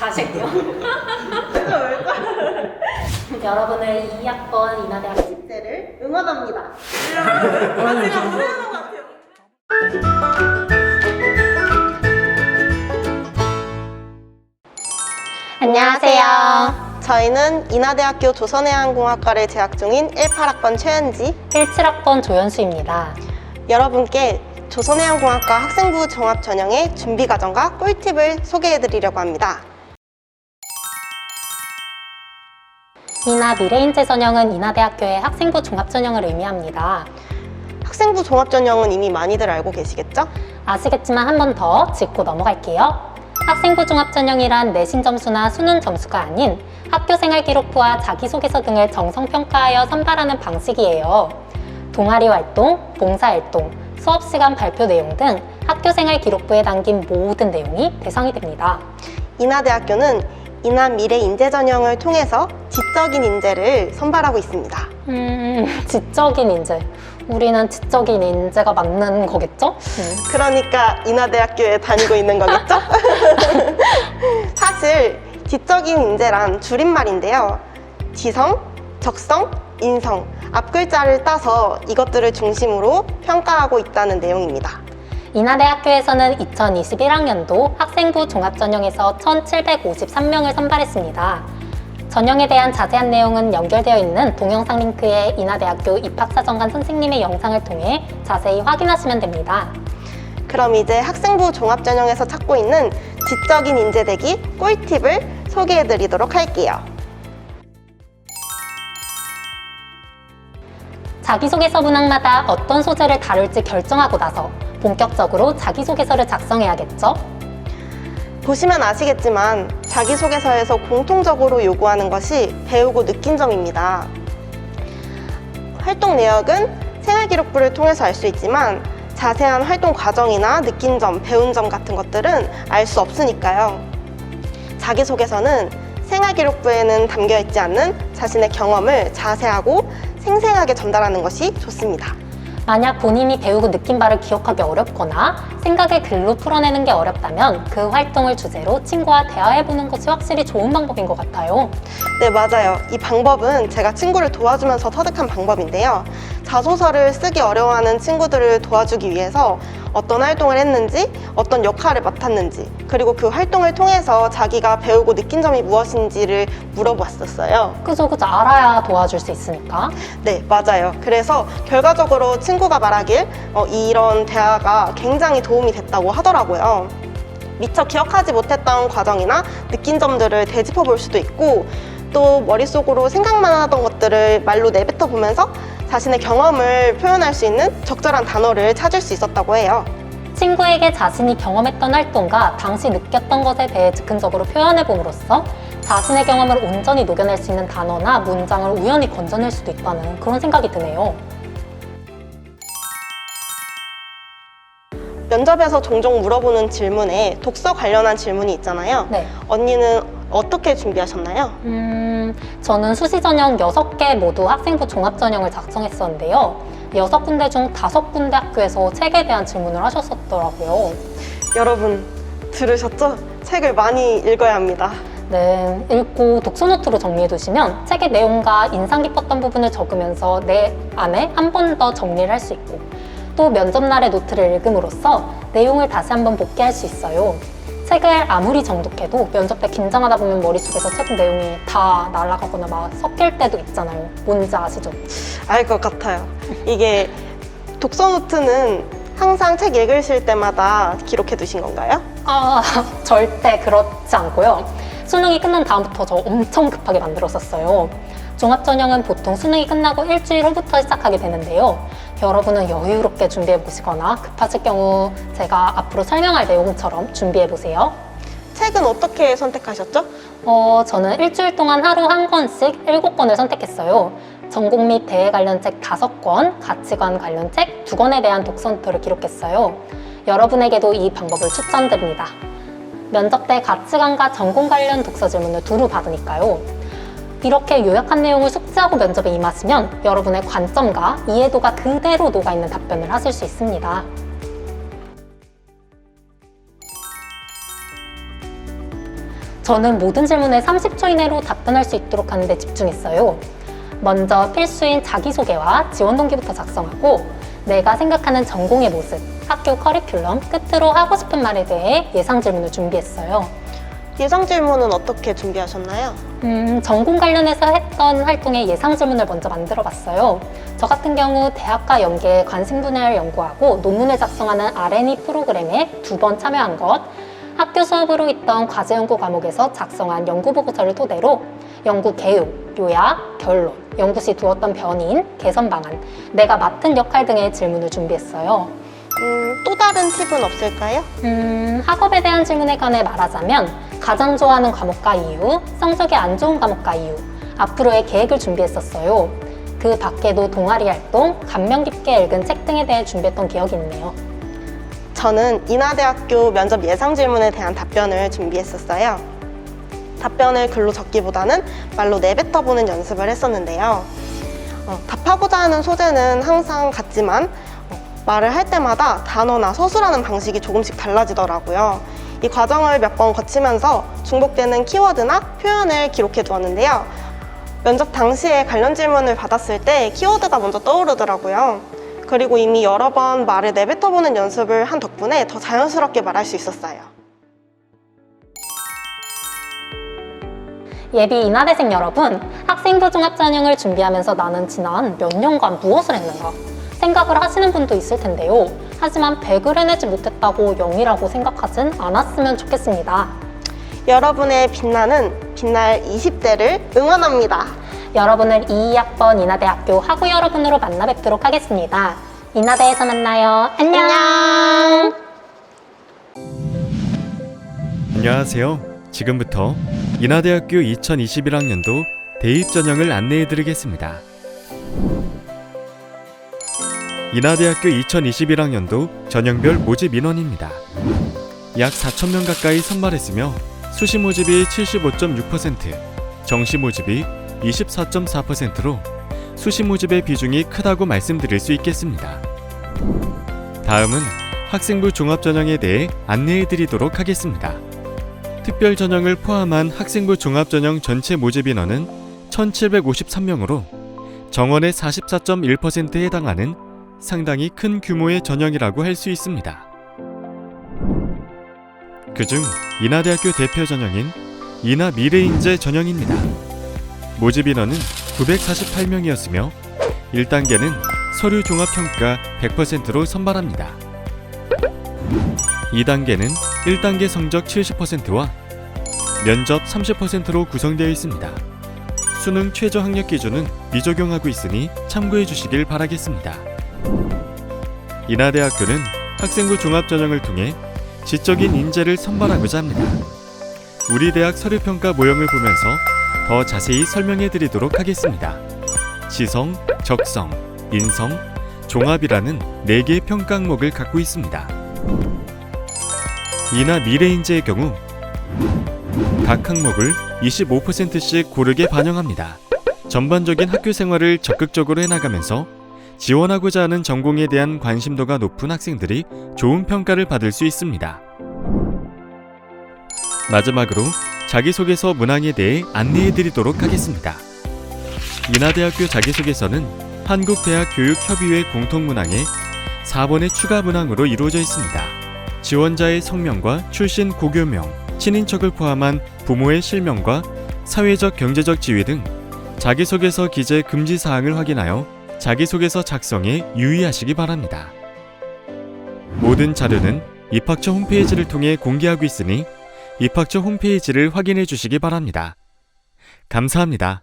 다시 할게요. 여러분을 2학번 인하대학 축제를 응원합니다. 안녕하세요. 저희는 인하대학교 조선해양공학과를 재학 중인 18학번 최은지, 17학번 조연수입니다. 여러분께 조선해양공학과 학생부 종합 전형의 준비 과정과 꿀팁을 소개해드리려고 합니다. 인하 미래인재 전형은 인하대학교의 학생부 종합 전형을 의미합니다. 학생부 종합 전형은 이미 많이들 알고 계시겠죠? 아시겠지만 한 번 더 짚고 넘어갈게요. 학생부 종합 전형이란 내신 점수나 수능 점수가 아닌 학교생활 기록부와 자기소개서 등을 정성평가하여 선발하는 방식이에요. 동아리 활동, 봉사활동, 수업시간 발표 내용 등 학교생활 기록부에 담긴 모든 내용이 대상이 됩니다. 인하대학교는 인하 미래 인재 전형을 통해서 지적인 인재를 선발하고 있습니다. 지적인 인재. 우리는 지적인 인재가 맞는 거겠죠? 그러니까 인하대학교에 다니고 있는 거겠죠? 사실 지적인 인재란 줄임말인데요. 지성, 적성, 인성, 앞글자를 따서 이것들을 중심으로 평가하고 있다는 내용입니다. 인하대학교에서는 2021학년도 학생부 종합전형에서 1,753명을 선발했습니다. 전형에 대한 자세한 내용은 연결되어 있는 동영상 링크에 인하대학교 입학사정관 선생님의 영상을 통해 자세히 확인하시면 됩니다. 그럼 이제 학생부 종합전형에서 찾고 있는 지적인 인재 되기 꿀팁을 소개해드리도록 할게요. 자기소개서 문항마다 어떤 소재를 다룰지 결정하고 나서 본격적으로 자기소개서를 작성해야겠죠? 보시면 아시겠지만 자기소개서에서 공통적으로 요구하는 것이 배우고 느낀 점입니다. 활동 내역은 생활기록부를 통해서 알 수 있지만 자세한 활동 과정이나 느낀 점, 배운 점 같은 것들은 알 수 없으니까요. 자기소개서는 생활기록부에는 담겨있지 않는 자신의 경험을 자세하고 생생하게 전달하는 것이 좋습니다. 만약 본인이 배우고 느낀 바를 기억하기 어렵거나 생각을 글로 풀어내는 게 어렵다면 그 활동을 주제로 친구와 대화해보는 것이 확실히 좋은 방법인 것 같아요. 네, 맞아요. 이 방법은 제가 친구를 도와주면서 터득한 방법인데요. 자소서를 쓰기 어려워하는 친구들을 도와주기 위해서 어떤 활동을 했는지, 어떤 역할을 맡았는지, 그리고 그 활동을 통해서 자기가 배우고 느낀 점이 무엇인지를 물어봤었어요. 그죠. 알아야 도와줄 수 있으니까. 네, 맞아요. 그래서 결과적으로 친구가 말하길 이런 대화가 굉장히 도움이 됐다고 하더라고요. 미처 기억하지 못했던 과정이나 느낀 점들을 되짚어 볼 수도 있고, 또 머릿속으로 생각만 하던 것들을 말로 내뱉어 보면서 자신의 경험을 표현할 수 있는 적절한 단어를 찾을 수 있었다고 해요. 친구에게 자신이 경험했던 활동과 당시 느꼈던 것에 대해 즉흥적으로 표현해봄으로써 자신의 경험을 온전히 녹여낼 수 있는 단어나 문장을 우연히 건져낼 수도 있다는 그런 생각이 드네요. 면접에서 종종 물어보는 질문에 독서 관련한 질문이 있잖아요. 네. 언니는 어떻게 준비하셨나요? 저는 수시 전형 6개 모두 학생부 종합 전형을 작성했었는데요. 6군데 중 5군데 학교에서 책에 대한 질문을 하셨었더라고요. 여러분 들으셨죠? 책을 많이 읽어야 합니다. 네, 읽고 독서 노트로 정리해 두시면 책의 내용과 인상 깊었던 부분을 적으면서 내 안에 한 번 더 정리를 할 수 있고, 또 면접날의 노트를 읽음으로써 내용을 다시 한번 복기할 수 있어요. 책을 아무리 정독해도 면접 때 긴장하다 보면 머릿속에서 책 내용이 다 날아가거나 막 섞일 때도 있잖아요. 뭔지 아시죠? 알 것 같아요. 이게 독서 노트는 항상 책 읽으실 때마다 기록해 두신 건가요? 절대 그렇지 않고요. 수능이 끝난 다음부터 저 엄청 급하게 만들었었어요. 종합전형은 보통 수능이 끝나고 일주일 후부터 시작하게 되는데요. 여러분은 여유롭게 준비해보시거나 급하실 경우 제가 앞으로 설명할 내용처럼 준비해보세요. 책은 어떻게 선택하셨죠? 저는 일주일 동안 하루 한 권씩 7권을 선택했어요. 전공 및 대외 관련 책 5권, 가치관 관련 책 2권에 대한 독서 노트를 기록했어요. 여러분에게도 이 방법을 추천드립니다. 면접 때 가치관과 전공 관련 독서 질문을 두루 받으니까요. 이렇게 요약한 내용을 숙지하고 면접에 임하시면 여러분의 관점과 이해도가 그대로 녹아있는 답변을 하실 수 있습니다. 저는 모든 질문에 30초 이내로 답변할 수 있도록 하는 데 집중했어요. 먼저 필수인 자기소개와 지원 동기부터 작성하고 내가 생각하는 전공의 모습, 학교 커리큘럼, 끝으로 하고 싶은 말에 대해 예상 질문을 준비했어요. 예상 질문은 어떻게 준비하셨나요? 전공 관련해서 했던 활동의 예상 질문을 먼저 만들어 봤어요. 저 같은 경우 대학과 연계의 관심 분야를 연구하고 논문을 작성하는 R&E 프로그램에 2번 참여한 것, 학교 수업으로 있던 과제 연구 과목에서 작성한 연구 보고서를 토대로 연구 계획, 요약, 결론, 연구 시 두었던 변인, 개선 방안, 내가 맡은 역할 등의 질문을 준비했어요. 또 다른 팁은 없을까요? 학업에 대한 질문에 관해 말하자면 가장 좋아하는 과목과 이유, 성적이 안 좋은 과목과 이유, 앞으로의 계획을 준비했었어요. 그 밖에도 동아리 활동, 감명 깊게 읽은 책 등에 대해 준비했던 기억이 있네요. 저는 인하대학교 면접 예상 질문에 대한 답변을 준비했었어요. 답변을 글로 적기보다는 말로 내뱉어보는 연습을 했었는데요. 답하고자 하는 소재는 항상 같지만 말을 할 때마다 단어나 서술하는 방식이 조금씩 달라지더라고요. 이 과정을 몇 번 거치면서 중복되는 키워드나 표현을 기록해 두었는데요. 면접 당시에 관련 질문을 받았을 때 키워드가 먼저 떠오르더라고요. 그리고 이미 여러 번 말을 내뱉어보는 연습을 한 덕분에 더 자연스럽게 말할 수 있었어요. 예비 인하대생 여러분, 학생부 종합 전형을 준비하면서 나는 지난 몇 년간 무엇을 했는가 생각을 하시는 분도 있을 텐데요. 하지만 100을 해내지 못했다고 0이라고 생각하진 않았으면 좋겠습니다. 여러분의 빛나는 빛날 20대를 응원합니다. 여러분을 22학번 인하대학교 학우 여러분으로 만나 뵙도록 하겠습니다. 인하대에서 만나요. 안녕! 안녕하세요. 지금부터 인하대학교 2021학년도 대입 전형을 안내해 드리겠습니다. 인하대학교 2021학년도 전형별 모집 인원입니다. 약 4,000명 가까이 선발했으며 수시 모집이 75.6%, 정시 모집이 24.4%로 수시 모집의 비중이 크다고 말씀드릴 수 있겠습니다. 다음은 학생부 종합 전형에 대해 안내해 드리도록 하겠습니다. 특별 전형을 포함한 학생부 종합 전형 전체 모집 인원은 1,753명으로 정원의 44.1%에 해당하는 상당히 큰 규모의 전형이라고 할 수 있습니다. 그중 인하대학교 대표 전형인 인하 미래인재 전형입니다. 모집 인원은 948명이었으며 1단계는 서류 종합평가 100%로 선발합니다. 2단계는 1단계 성적 70%와 면접 30%로 구성되어 있습니다. 수능 최저 학력 기준은 미적용하고 있으니 참고해 주시길 바라겠습니다. 인하대학교는 학생부 종합 전형을 통해 지적인 인재를 선발하고자 합니다. 우리 대학 서류평가 모형을 보면서 더 자세히 설명해 드리도록 하겠습니다. 지성, 적성, 인성, 종합이라는 4개의 평가 항목을 갖고 있습니다. 인하 미래인재의 경우 각 항목을 25%씩 고르게 반영합니다. 전반적인 학교 생활을 적극적으로 해나가면서 지원하고자 하는 전공에 대한 관심도가 높은 학생들이 좋은 평가를 받을 수 있습니다. 마지막으로 자기소개서 문항에 대해 안내해 드리도록 하겠습니다. 인하대학교 자기소개서는 한국대학교육협의회 공통문항에 4번의 추가 문항으로 이루어져 있습니다. 지원자의 성명과 출신 고교명, 친인척을 포함한 부모의 실명과 사회적 경제적 지위 등 자기소개서 기재 금지 사항을 확인하여 자기소개서 작성에 유의하시기 바랍니다. 모든 자료는 입학처 홈페이지를 통해 공개하고 있으니 입학처 홈페이지를 확인해 주시기 바랍니다. 감사합니다.